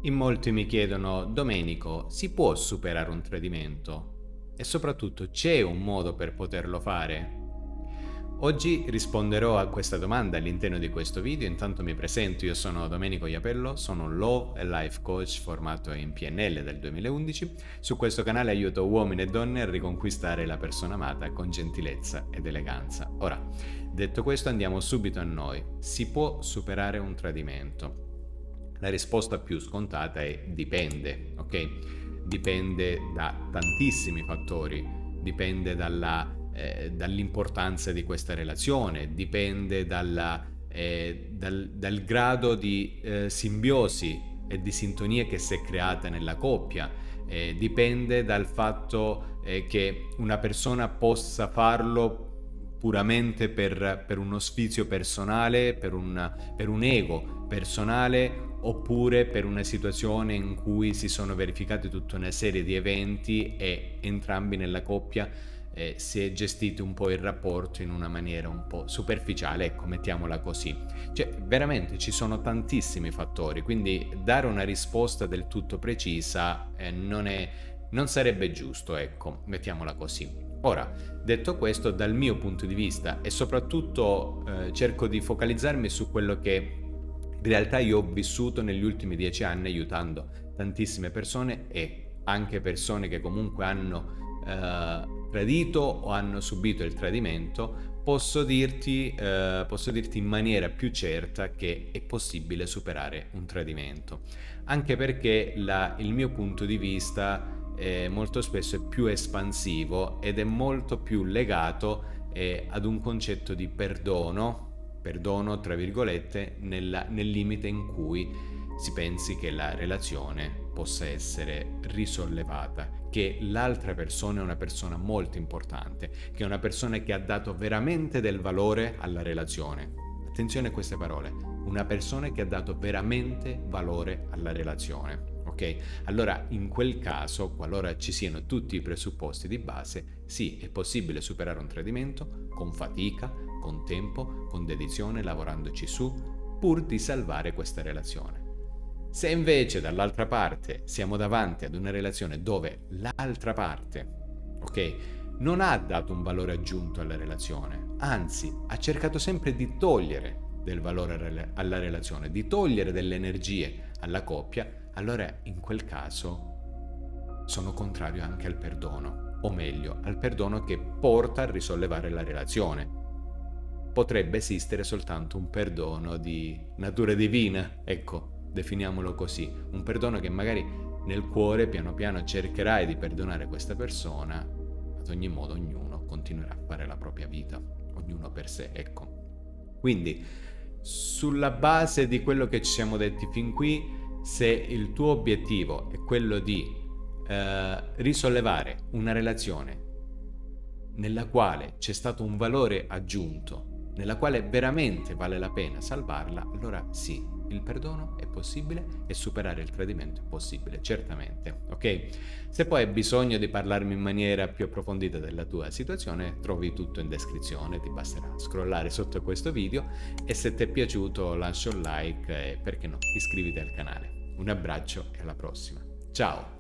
In molti mi chiedono: Domenico, si può superare un tradimento? E soprattutto c'è un modo per poterlo fare? Oggi risponderò a questa domanda all'interno di questo video. Intanto mi presento, io sono Domenico Iapello, sono un Love e Life Coach formato in PNL del 2011. Su questo canale aiuto uomini e donne a riconquistare la persona amata con gentilezza ed eleganza. Ora, detto questo, andiamo subito a noi. Si può superare un tradimento? La risposta più scontata è dipende, ok? Dipende da tantissimi fattori, dipende dall'importanza di questa relazione, dipende dal grado di simbiosi e di sintonia che si è creata nella coppia, dipende dal fatto che una persona possa farlo puramente per uno sfizio personale, per un ego personale, oppure per una situazione in cui si sono verificati tutta una serie di eventi e entrambi nella coppia si è gestito un po' il rapporto in una maniera un po' superficiale, ecco, mettiamola così. Cioè, veramente ci sono tantissimi fattori, quindi dare una risposta del tutto precisa non sarebbe giusto, ecco, mettiamola così. Ora, detto questo, dal mio punto di vista e soprattutto cerco di focalizzarmi su quello che in realtà io ho vissuto negli ultimi 10 anni aiutando tantissime persone e anche persone che comunque hanno tradito o hanno subito il tradimento, posso dirti in maniera più certa che è possibile superare un tradimento. Anche perché il mio punto di vista molto spesso è più espansivo ed è molto più legato ad un concetto di perdono tra virgolette, nel limite in cui si pensi che la relazione possa essere risollevata, che l'altra persona è una persona molto importante, che è una persona che ha dato veramente del valore alla relazione. Attenzione a queste parole, una persona che ha dato veramente valore alla relazione. Ok? Allora, in quel caso, qualora ci siano tutti i presupposti di base, sì, è possibile superare un tradimento con fatica, con tempo, con dedizione, lavorandoci su, pur di salvare questa relazione. Se invece dall'altra parte siamo davanti ad una relazione dove l'altra parte, ok, non ha dato un valore aggiunto alla relazione, anzi ha cercato sempre di togliere del valore alla relazione, di togliere delle energie alla coppia, allora in quel caso sono contrario anche al perdono, o meglio, al perdono che porta a risollevare la relazione. Potrebbe esistere soltanto un perdono di natura divina, ecco, definiamolo così, un perdono che magari nel cuore piano piano cercherai di perdonare questa persona, ad ogni modo ognuno continuerà a fare la propria vita, ognuno per sé, ecco. Quindi, sulla base di quello che ci siamo detti fin qui, se il tuo obiettivo è quello di risollevare una relazione nella quale c'è stato un valore aggiunto, nella quale veramente vale la pena salvarla, allora sì, il perdono è possibile e superare il tradimento è possibile, certamente, ok? Se poi hai bisogno di parlarmi in maniera più approfondita della tua situazione, trovi tutto in descrizione, ti basterà scrollare sotto questo video e se ti è piaciuto lascia un like e perché no, iscriviti al canale. Un abbraccio e alla prossima. Ciao!